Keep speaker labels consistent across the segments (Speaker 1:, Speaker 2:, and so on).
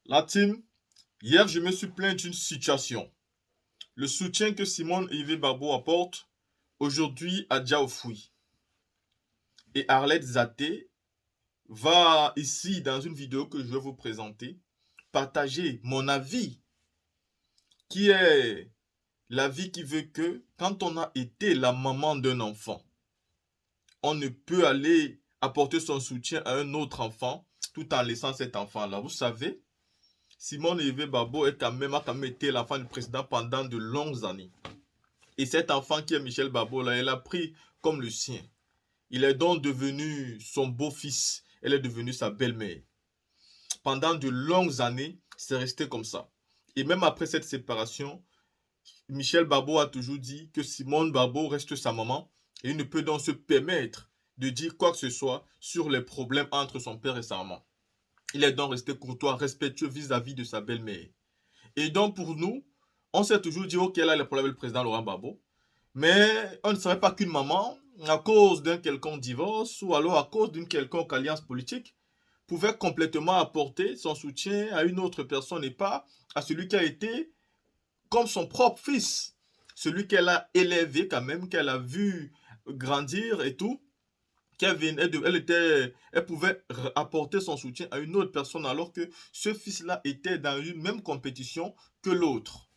Speaker 1: La team, hier je me suis plaint d'une situation. Le soutien que Simone Yves Babo apporte aujourd'hui à Diaofoui et Arlette Zaté va ici dans une vidéo que je vais vous présenter partager mon avis qui est l'avis qui veut que quand on a été la maman d'un enfant, on ne peut aller apporter son soutien à un autre enfant tout en laissant cet enfant-là. Vous savez, Simone Yves Babo a quand même été l'enfant du président pendant de longues années. Et cet enfant qui est Michel Babo, là, elle a pris comme le sien. Il est donc devenu son beau-fils. Elle est devenue sa belle-mère. Pendant de longues années, c'est resté comme ça. Et même après cette séparation, Michel Babo a toujours dit que Simone Babo reste sa maman et il ne peut donc se permettre de dire quoi que ce soit sur les problèmes entre son père et sa maman. Il est donc resté courtois, respectueux vis-à-vis de sa belle-mère. Et donc pour nous, on s'est toujours dit, ok, là, les problèmes avec le président Laurent Gbagbo, mais on ne savait pas qu'une maman, à cause d'un quelconque divorce ou alors à cause d'une quelconque alliance politique, pouvait complètement apporter son soutien à une autre personne et pas à celui qui a été comme son propre fils, celui qu'elle a élevé quand même, qu'elle a vu grandir et tout, elle pouvait apporter son soutien à une autre personne alors que ce fils-là était dans une même compétition que l'autre.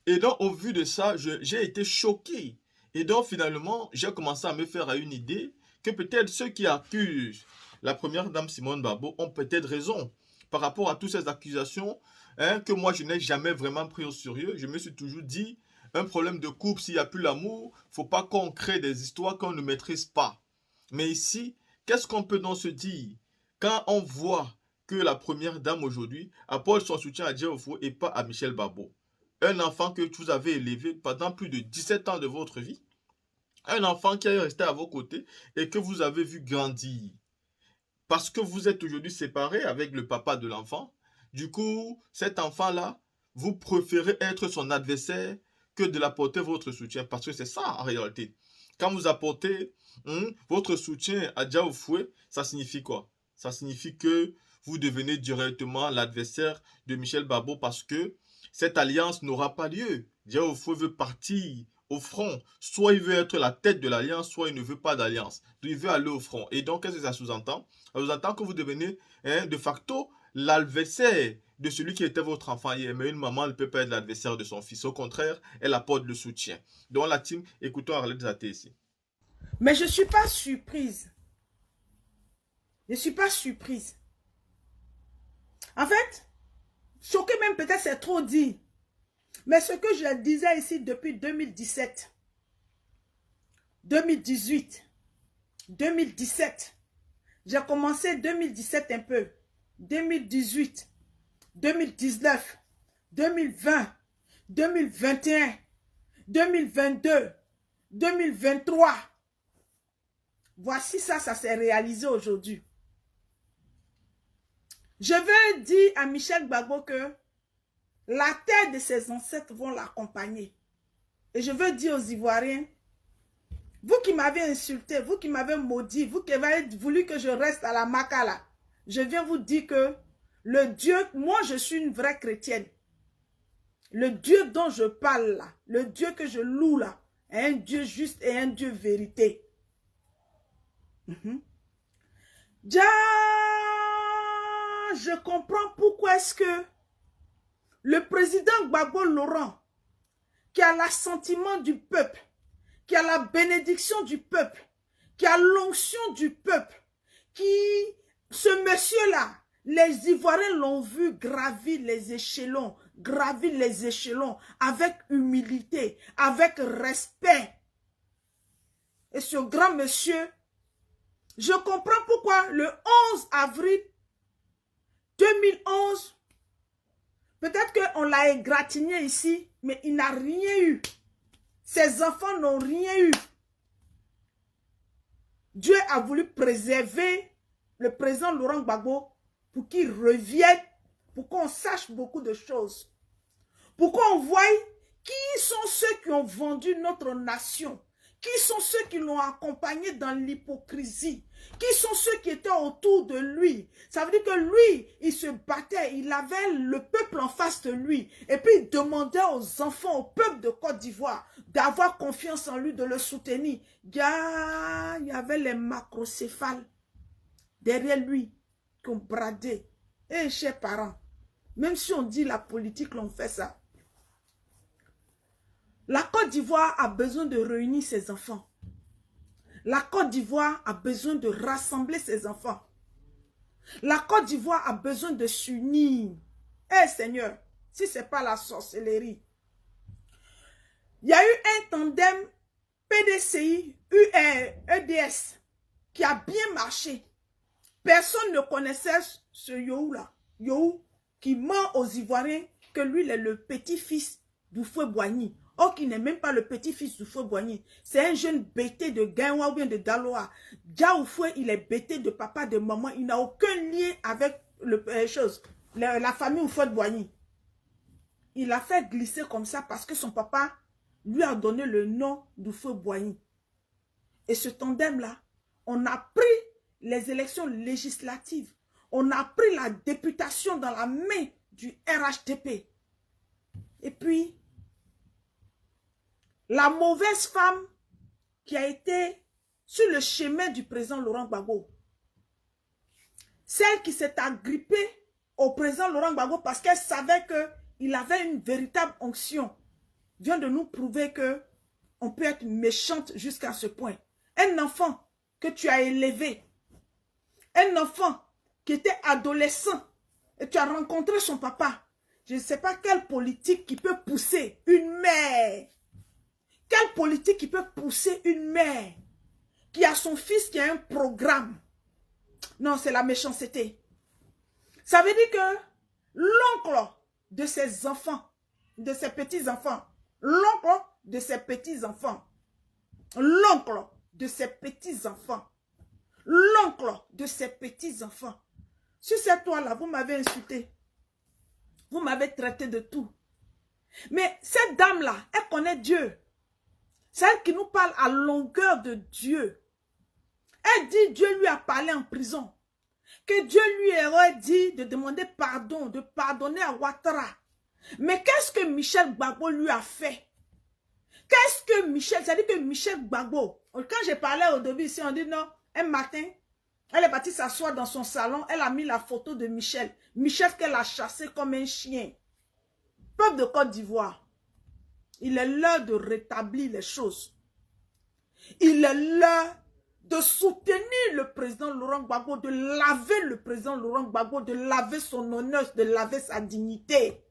Speaker 1: Et donc, au vu de ça, j'ai été choqué. Et donc, finalement, j'ai commencé à me faire à une idée que peut-être ceux qui accusent la première dame Simone Babo ont peut-être raison par rapport à toutes ces accusations que moi, je n'ai jamais vraiment pris au sérieux. Je me suis toujours dit, un problème de couple, s'il n'y a plus l'amour, il ne faut pas qu'on crée des histoires qu'on ne maîtrise pas. Mais ici, qu'est-ce qu'on peut donc se dire quand on voit que la première dame aujourd'hui apporte son soutien à Diaoufou et pas à Michel Babo? Un enfant que vous avez élevé pendant plus de 17 ans de votre vie. Un enfant qui est resté à vos côtés et que vous avez vu grandir. Parce que vous êtes aujourd'hui séparés avec le papa de l'enfant. Du coup, cet enfant-là, vous préférez être son adversaire que de l'apporter votre soutien. Parce que c'est ça en réalité. Quand vous apportez votre soutien à Diaoufoué, ça signifie quoi? Ça signifie que vous devenez directement l'adversaire de Michel Babo parce que cette alliance n'aura pas lieu. Diaoufoué veut partir au front. Soit il veut être la tête de l'alliance, soit il ne veut pas d'alliance. Il veut aller au front. Et donc, qu'est-ce que ça sous-entend? Ça sous-entend que vous devenez de facto l'adversaire de celui qui était votre enfant hier. Mais une maman ne peut pas être l'adversaire de son fils. Au contraire, elle apporte le soutien. Donc la team, écoutons Arlette Zaté ici.
Speaker 2: Mais je ne suis pas surprise. Je ne suis pas surprise. En fait, choqué même peut-être c'est trop dit. Mais ce que je disais ici depuis 2017, 2018, 2017, j'ai commencé 2017 un peu, 2018, 2019, 2020, 2021, 2022, 2023. Voici ça s'est réalisé aujourd'hui. Je veux dire à Michel Gbagbo que la terre de ses ancêtres vont l'accompagner. Et je veux dire aux Ivoiriens, vous qui m'avez insulté, vous qui m'avez maudit, vous qui avez voulu que je reste à la Makala, je viens vous dire que le Dieu, moi je suis une vraie chrétienne. Le Dieu dont je parle là, le Dieu que je loue là, est un Dieu juste et un Dieu vérité. Déjà, je comprends pourquoi est-ce que le président Gbagbo Laurent, qui a l'assentiment du peuple, qui a la bénédiction du peuple, qui a l'onction du peuple, ce monsieur-là, les Ivoiriens l'ont vu gravir les échelons avec humilité, avec respect. Et ce grand monsieur, je comprends pourquoi le 11 avril 2011, peut-être qu'on l'a égratigné ici, mais il n'a rien eu. Ses enfants n'ont rien eu. Dieu a voulu préserver le président Laurent Gbagbo pour qu'il revienne, pour qu'on sache beaucoup de choses. Pour qu'on voie qui sont ceux qui ont vendu notre nation, Qui sont ceux qui l'ont accompagné dans l'hypocrisie? Qui sont ceux qui étaient autour de lui? Ça veut dire que lui, il se battait, il avait le peuple en face de lui. Et puis il demandait aux enfants, au peuple de Côte d'Ivoire, d'avoir confiance en lui, de le soutenir. Il y avait les macrocéphales derrière lui qui ont bradé. Et chers parents, même si on dit la politique, l'on fait ça. La Côte d'Ivoire a besoin de réunir ses enfants. La Côte d'Ivoire a besoin de rassembler ses enfants. La Côte d'Ivoire a besoin de s'unir. Eh Seigneur, si ce n'est pas la sorcellerie. Il y a eu un tandem PDCI, EDS qui a bien marché. Personne ne connaissait ce Yohou là. Yohou qui ment aux Ivoiriens que lui il est le petit-fils d'Oufoué-Boigny. Or qui n'est même pas le petit-fils d'Oufoué-Boigny. C'est un jeune bêté de Gaïwa ou bien de Daloa. Dia Oufoué, il est bêté de papa, de maman. Il n'a aucun lien avec la famille Oufoué-Boigny. Il a fait glisser comme ça parce que son papa lui a donné le nom d'Oufoué-Boigny. Et ce tandem-là, on a pris les élections législatives. On a pris la députation dans la main du RHDP. Et puis, la mauvaise femme qui a été sur le chemin du président Laurent Gbagbo, celle qui s'est agrippée au président Laurent Gbagbo parce qu'elle savait qu'il avait une véritable onction, vient de nous prouver que on peut être méchante jusqu'à ce point. Un enfant que tu as élevé, un enfant qui était adolescent, et tu as rencontré son papa. Je ne sais pas quelle politique qui peut pousser une mère. Quelle politique qui peut pousser une mère qui a son fils qui a un programme. Non, c'est la méchanceté. Ça veut dire que l'oncle de ses enfants, de ses petits-enfants, l'oncle de ses petits-enfants, l'oncle de ses petits-enfants, l'oncle de ses petits-enfants. Sur cette toile-là, vous m'avez insulté. Vous m'avez traité de tout. Mais cette dame-là, elle connaît Dieu. C'est elle qui nous parle à longueur de Dieu. Elle dit Dieu lui a parlé en prison. Que Dieu lui aurait dit de demander pardon, de pardonner à Ouattara. Mais qu'est-ce que Michel Gbagbo lui a fait? Qu'est-ce que Michel, c'est-à-dire que Michel Gbagbo, quand j'ai parlé au début ici, on dit non, un matin, elle est partie s'asseoir dans son salon, elle a mis la photo de Michel. Michel qu'elle a chassé comme un chien. Peuple de Côte d'Ivoire, il est l'heure de rétablir les choses. Il est l'heure de soutenir le président Laurent Gbagbo, de laver le président Laurent Gbagbo, de laver son honneur, de laver sa dignité.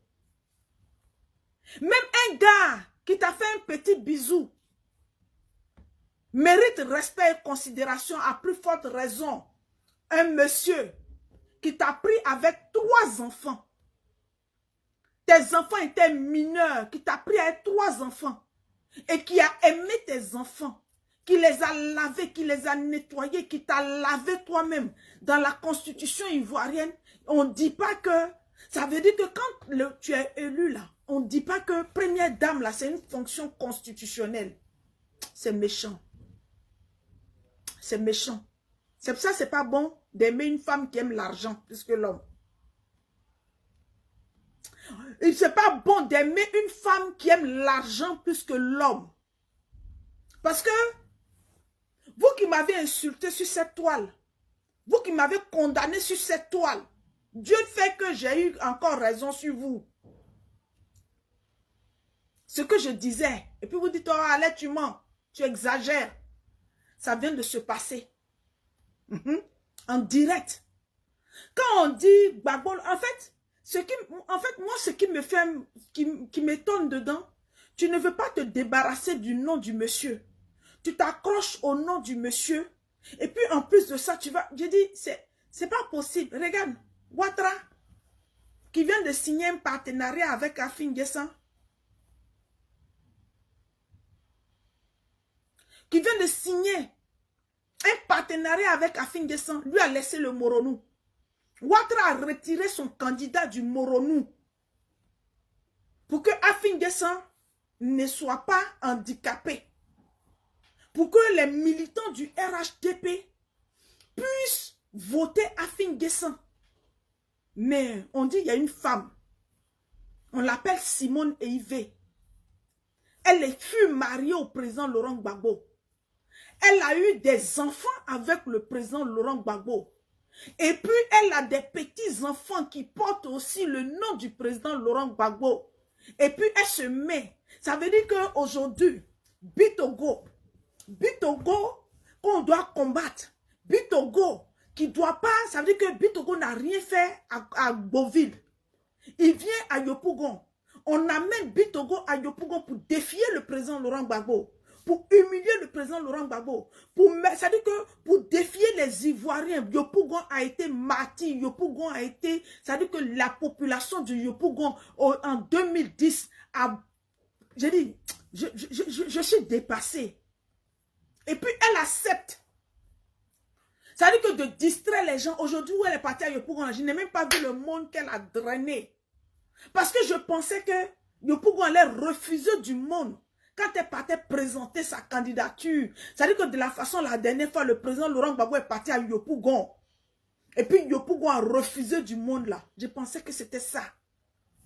Speaker 2: Même un gars qui t'a fait un petit bisou mérite respect et considération à plus forte raison. Un monsieur qui t'a pris avec 3 enfants. Tes enfants étaient mineurs, qui t'a pris avec 3 enfants et qui a aimé tes enfants, qui les a lavés, qui les a nettoyés, qui t'a lavé toi-même. Dans la constitution ivoirienne, on ne dit pas que... Ça veut dire que quand tu es élu là, on ne dit pas que première dame là, c'est une fonction constitutionnelle. C'est méchant. C'est méchant. C'est pour ça que ce n'est pas bon d'aimer une femme qui aime l'argent plus que l'homme. Et ce n'est pas bon d'aimer une femme qui aime l'argent plus que l'homme. Parce que vous qui m'avez insulté sur cette toile, vous qui m'avez condamné sur cette toile, Dieu fait que j'ai eu encore raison sur vous. Ce que je disais, et puis vous dites, oh, allez, tu mens, tu exagères. Ça vient de se passer. En direct. Quand on dit Gbagbo, en fait, moi, ce qui me fait, qui m'étonne dedans, tu ne veux pas te débarrasser du nom du monsieur. Tu t'accroches au nom du monsieur. Et puis, en plus de ça, tu vas... Je dis, c'est pas possible. Regarde, Ouattara, qui vient de signer un partenariat avec Afin Guessan, qui vient de signer un partenariat avec Afin Guessan, lui a laissé le Moronou. Ouattara a retiré son candidat du Moronou pour que Afin Guessan ne soit pas handicapé. pour que les militants du RHDP puissent voter Afin Guessan. Mais on dit qu'il y a une femme, on l'appelle Simone Eivé. Elle fut mariée au président Laurent Gbagbo. Elle a eu des enfants avec le président Laurent Gbagbo. Et puis, elle a des petits-enfants qui portent aussi le nom du président Laurent Gbagbo. Et puis, elle se met. Ça veut dire qu'aujourd'hui, Bitogo, qu'on doit combattre, Bitogo, qui ne doit pas, ça veut dire que Bitogo n'a rien fait à Beauville. Il vient à Yopougon. On amène Bitogo à Yopougon pour défier le président Laurent Gbagbo, pour humilier le président Laurent Gbagbo, c'est-à-dire que pour défier les Ivoiriens. Yopougon a été martyr, Yopougon a été, c'est-à-dire que la population de Yopougon en 2010 a, j'ai dit, je suis dépassée. Et puis elle accepte. C'est-à-dire que de distraire les gens, aujourd'hui où elle est partie à Yopougon, je n'ai même pas vu le monde qu'elle a drainé. Parce que je pensais que Yopougon allait refuser du monde quand elle partait présenter sa candidature. C'est-à-dire que de la façon, la dernière fois, le président Laurent Gbagbo est parti à Yopougon. Et puis Yopougon a refusé du monde là. Je pensais que c'était ça.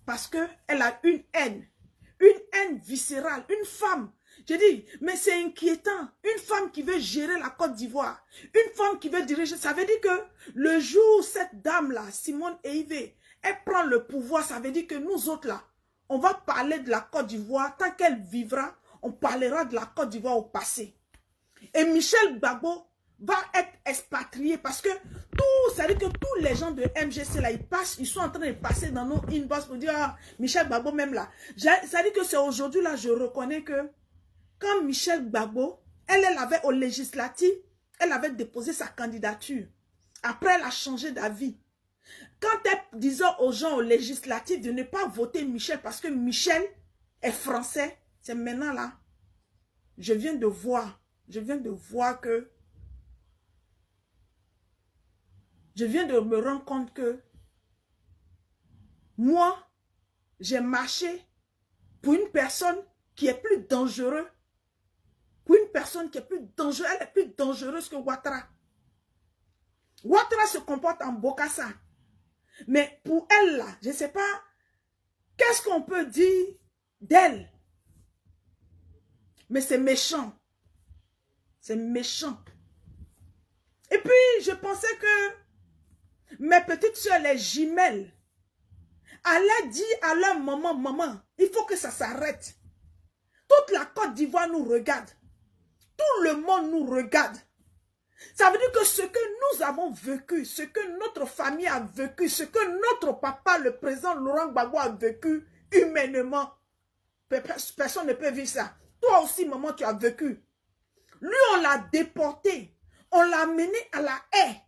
Speaker 2: Parce qu'elle a une haine viscérale, une femme. J'ai dit, mais c'est inquiétant. Une femme qui veut gérer la Côte d'Ivoire, une femme qui veut diriger, ça veut dire que le jour où cette dame-là, Simone Eivé, elle prend le pouvoir, ça veut dire que nous autres là, on va parler de la Côte d'Ivoire. Tant qu'elle vivra, on parlera de la Côte d'Ivoire au passé. Et Michel Gbagbo va être expatrié parce que ça veut dire que tous les gens de MGC là, ils sont en train de passer dans nos inbox pour dire, ah, Michel Gbagbo même là. Ça veut dire que c'est aujourd'hui là, je reconnais que quand Michel Gbagbo, elle avait au législatif, elle avait déposé sa candidature. Après, elle a changé d'avis. Quand elle disait aux gens au législatif de ne pas voter Michel parce que Michel est français, c'est maintenant là. Je viens de voir que, je viens de me rendre compte que moi, j'ai marché pour une personne qui est plus dangereuse. Pour une personne qui est plus dangereuse, elle est plus dangereuse que Ouattara. Ouattara se comporte en Bokassa. Mais pour elle, là, je ne sais pas, qu'est-ce qu'on peut dire d'elle? Mais c'est méchant. C'est méchant. Et puis, je pensais que mes petites soeurs, les jumelles, allaient dire à leur maman, maman, il faut que ça s'arrête. Toute la Côte d'Ivoire nous regarde. Tout le monde nous regarde. Ça veut dire que ce que nous avons vécu, ce que notre famille a vécu, ce que notre papa, le président Laurent Gbagbo a vécu humainement, personne ne peut vivre ça. Toi aussi, maman, tu as vécu. Lui, on l'a déporté. On l'a mené à la haie.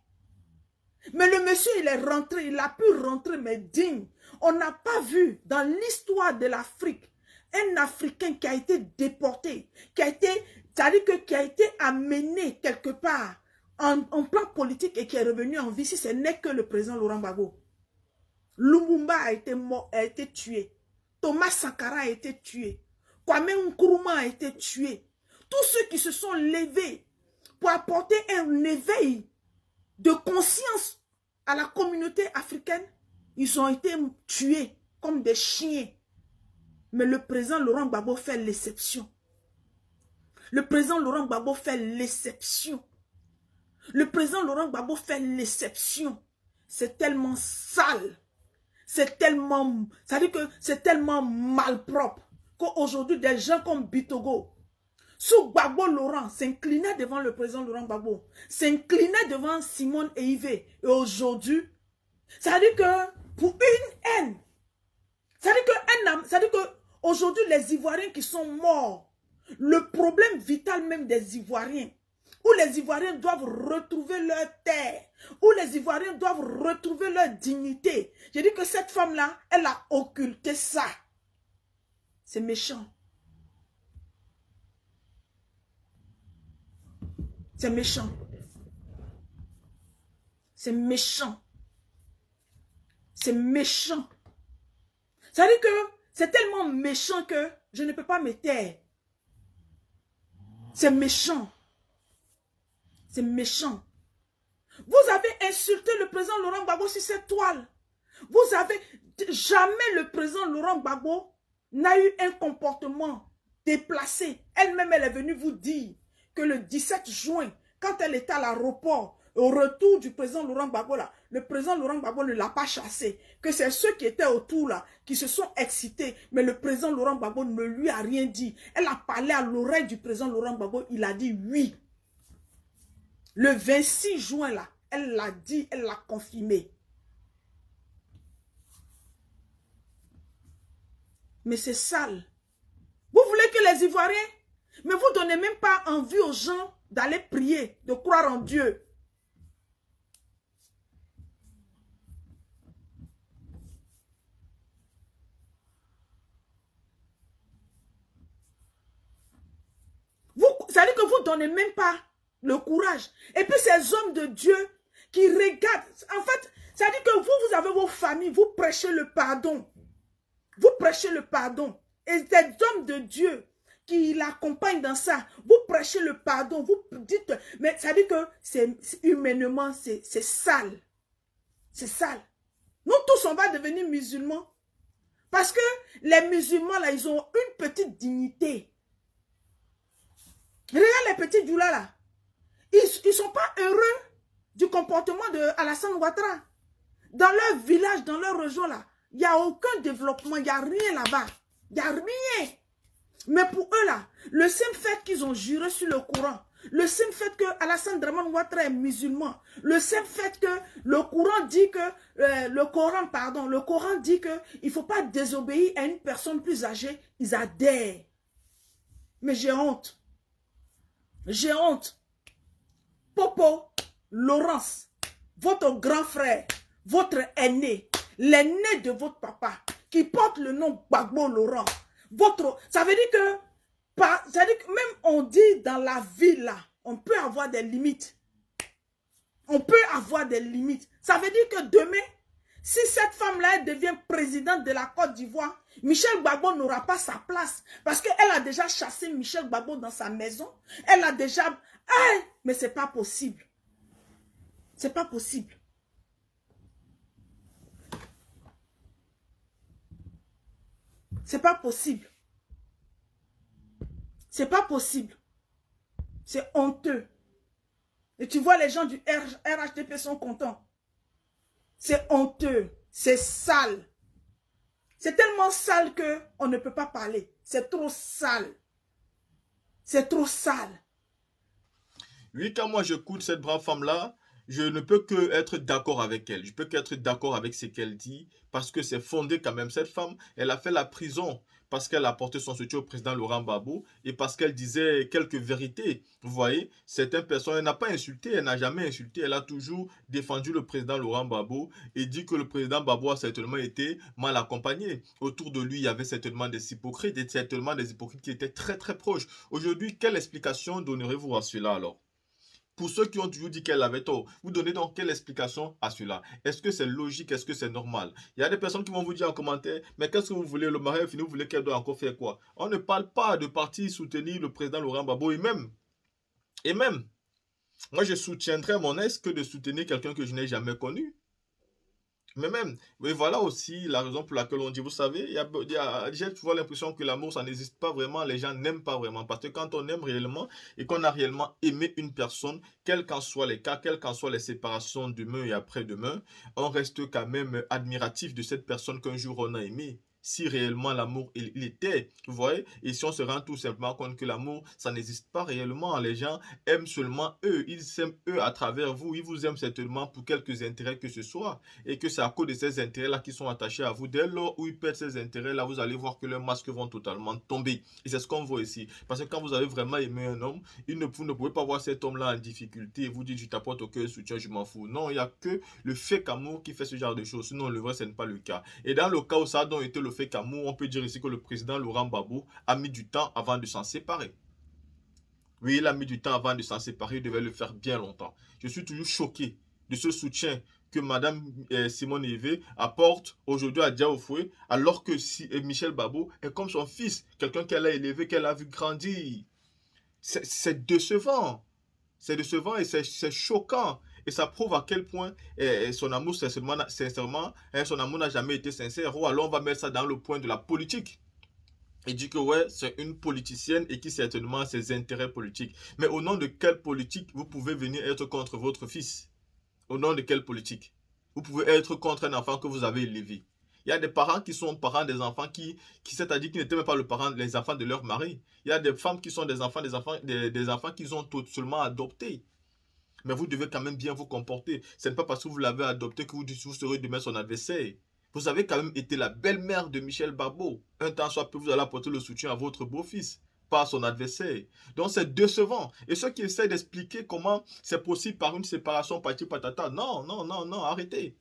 Speaker 2: Mais le monsieur, il est rentré. Il a pu rentrer, mais digne. On n'a pas vu dans l'histoire de l'Afrique un Africain qui a été déporté, qui a été amené quelque part en plan politique et qui est revenu en vie, si ce n'est que le président Laurent Gbagbo. Lumumba a été mort, a été tué. Thomas Sankara a été tué. Kwame Nkrumah a été tué. Tous ceux qui se sont levés pour apporter un éveil de conscience à la communauté africaine, ils ont été tués comme des chiens. Mais le président Laurent Gbagbo fait l'exception. Le président Laurent Gbagbo fait l'exception. Le président Laurent Gbagbo fait l'exception. C'est tellement sale. C'est tellement, ça veut dire que c'est tellement malpropre qu'aujourd'hui des gens comme Bitogo, sous Gbagbo Laurent, s'inclinaient devant le président Laurent Gbagbo, s'inclinaient devant Simone Eivé. Et aujourd'hui, ça veut dire que pour une haine, ça veut dire que aujourd'hui les Ivoiriens qui sont morts, le problème vital même des Ivoiriens, où les Ivoiriens doivent retrouver leur terre, où les Ivoiriens doivent retrouver leur dignité. J'ai dit que cette femme-là, elle a occulté ça. C'est méchant. C'est méchant. C'est méchant. C'est méchant. Ça veut dire que c'est tellement méchant que je ne peux pas me taire. C'est méchant. C'est méchant. Vous avez insulté le président Laurent Gbagbo sur cette toile. Vous avez... Jamais le président Laurent Gbagbo n'a eu un comportement déplacé. Elle-même, elle est venue vous dire que le 17 juin, quand elle était à l'aéroport, au retour du président Laurent Gbagbo, là, le président Laurent Gbagbo ne l'a pas chassé. Que c'est ceux qui étaient autour là, qui se sont excités. Mais le président Laurent Gbagbo ne lui a rien dit. Elle a parlé à l'oreille du président Laurent Gbagbo. Il a dit oui. Le 26 juin là, elle l'a dit, elle l'a confirmé. Mais c'est sale. Vous voulez que les Ivoiriens, mais vous ne donnez même pas envie aux gens d'aller prier, de croire en Dieu. Ça veut dire que vous ne donnez même pas le courage. Et puis ces hommes de Dieu qui regardent, en fait, ça veut dire que vous avez vos familles, vous prêchez le pardon. Vous prêchez le pardon. Et des hommes de Dieu qui l'accompagnent dans ça, vous prêchez le pardon, vous dites, mais ça veut dire que humainement, c'est sale. C'est sale. Nous tous, on va devenir musulmans. Parce que les musulmans, là, ils ont une petite dignité. Regarde les petits doulas, là. Ils ne sont pas heureux du comportement de Alassane Ouattara. Dans leur village, dans leur région, là, il n'y a aucun développement, il n'y a rien là-bas. Il n'y a rien. Mais pour eux, là, le simple fait qu'ils ont juré sur le Coran, le simple fait que Alassane Draman Ouattara est musulman, le simple fait que le Coran dit que, le Coran dit que il ne faut pas désobéir à une personne plus âgée, ils adhèrent. Mais j'ai honte. J'ai honte. Popo, Laurence, votre grand frère, votre aîné, l'aîné de votre papa, qui porte le nom Gbagbo Laurent, ça veut dire que, même on dit dans la vie là, on peut avoir des limites. On peut avoir des limites. Ça veut dire que demain, si cette femme-là devient présidente de la Côte d'Ivoire, Michel Gbagbo n'aura pas sa place. Parce qu'elle a déjà chassé Michel Gbagbo dans sa maison. Elle a déjà... Hey, mais c'est pas possible. C'est pas possible. C'est pas possible. C'est pas possible. C'est honteux. Et tu vois, les gens du RHDP sont contents. C'est honteux. C'est sale. C'est tellement sale qu'on ne peut pas parler. C'est trop sale. C'est trop sale.
Speaker 1: Oui, quand moi j'écoute cette brave femme-là, je ne peux que être d'accord avec elle. Je peux qu'être d'accord avec ce qu'elle dit parce que c'est fondé quand même. Cette femme, elle a fait la prison parce qu'elle a apporté son soutien au président Laurent Gbagbo et parce qu'elle disait quelques vérités. Vous voyez, certaines personnes, elle n'a pas insulté, elle n'a jamais insulté. Elle a toujours défendu le président Laurent Gbagbo et dit que le président Gbagbo a certainement été mal accompagné. Autour de lui, il y avait certainement des hypocrites et certainement des hypocrites qui étaient très très proches. Aujourd'hui, quelle explication donnerez-vous à cela alors? Pour ceux qui ont toujours dit qu'elle avait tort, vous donnez donc quelle explication à cela? Est-ce que c'est logique? Est-ce que c'est normal? Il y a des personnes qui vont vous dire en commentaire, mais qu'est-ce que vous voulez? Le mari est fini, vous voulez qu'elle doit encore faire quoi? On ne parle pas de partir soutenir le président Laurent Gbagbo et même, moi je soutiendrais mon ex que de soutenir quelqu'un que je n'ai jamais connu. Mais même, mais voilà aussi la raison pour laquelle on dit, vous savez, j'ai toujours l'impression que l'amour, ça n'existe pas vraiment, les gens n'aiment pas vraiment. Parce que quand on aime réellement et qu'on a réellement aimé une personne, quels qu'en soient les cas, quelles qu'en soient les séparations demain et après-demain, on reste quand même admiratif de cette personne qu'un jour on a aimée. Si réellement l'amour il était, vous voyez, et si on se rend tout simplement compte que l'amour, ça n'existe pas réellement, les gens aiment seulement eux, ils s'aiment eux à travers vous, ils vous aiment certainement pour quelques intérêts que ce soit, et que c'est à cause de ces intérêts-là qui sont attachés à vous. Dès lors où ils perdent ces intérêts-là, vous allez voir que leurs masques vont totalement tomber. Et c'est ce qu'on voit ici. Parce que quand vous avez vraiment aimé un homme, vous ne pouvez pas voir cet homme-là en difficulté et vous dites, je t'apporte aucun soutien, je m'en fous. Non, il n'y a que le fake amour qui fait ce genre de choses. Sinon, le vrai, ce n'est pas le cas. Et dans le cas où ça a donc été le fake amour, on peut dire ici que le président Laurent Gbagbo a mis du temps avant de s'en séparer. Oui, il a mis du temps avant de s'en séparer, il devait le faire bien longtemps. Je suis toujours choqué de ce soutien que Madame Simone Veil apporte aujourd'hui à Diaoufoué, alors que Michel Gbagbo est comme son fils, quelqu'un qu'elle a élevé, qu'elle a vu grandir. C'est décevant. C'est décevant et c'est choquant. Et ça prouve à quel point son amour, sincèrement, son amour n'a jamais été sincère. Ou alors on va mettre ça dans le point de la politique. Il dit que ouais, c'est une politicienne et qui certainement a ses intérêts politiques. Mais au nom de quelle politique vous pouvez venir être contre votre fils? Au nom de quelle politique? Vous pouvez être contre un enfant que vous avez élevé. Il y a des parents qui sont parents des enfants c'est-à-dire qui n'étaient même pas les enfants de leur mari. Il y a des femmes qui sont des enfants qu'ils ont tout seulement adoptés. Mais vous devez quand même bien vous comporter. Ce n'est pas parce que vous l'avez adopté que vous serez demain son adversaire. Vous avez quand même été la belle-mère de Michel Barbeau. Un temps soit peu, vous allez apporter le soutien à votre beau-fils, pas à son adversaire. Donc c'est décevant. Et ceux qui essaient d'expliquer comment c'est possible par une séparation partie patata, non, non, non, non, arrêtez.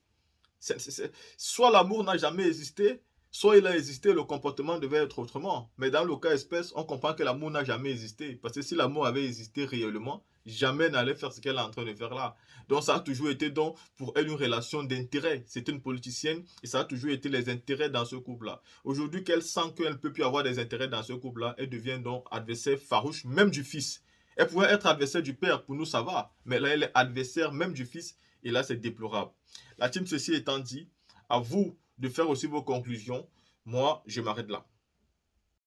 Speaker 1: Soit l'amour n'a jamais existé, soit il a existé, le comportement devait être autrement. Mais dans le cas espèce, on comprend que l'amour n'a jamais existé. Parce que si l'amour avait existé réellement, jamais n'allait faire ce qu'elle est en train de faire là. Donc ça a toujours été donc pour elle une relation d'intérêt. C'est une politicienne et ça a toujours été les intérêts dans ce couple-là. Aujourd'hui qu'elle sent qu'elle ne peut plus avoir des intérêts dans ce couple-là, elle devient donc adversaire farouche, même du fils. Elle pourrait être adversaire du père, pour nous ça va. Mais là elle est adversaire même du fils et là c'est déplorable. La team, ceci étant dit, à vous de faire aussi vos conclusions. Moi, je m'arrête là.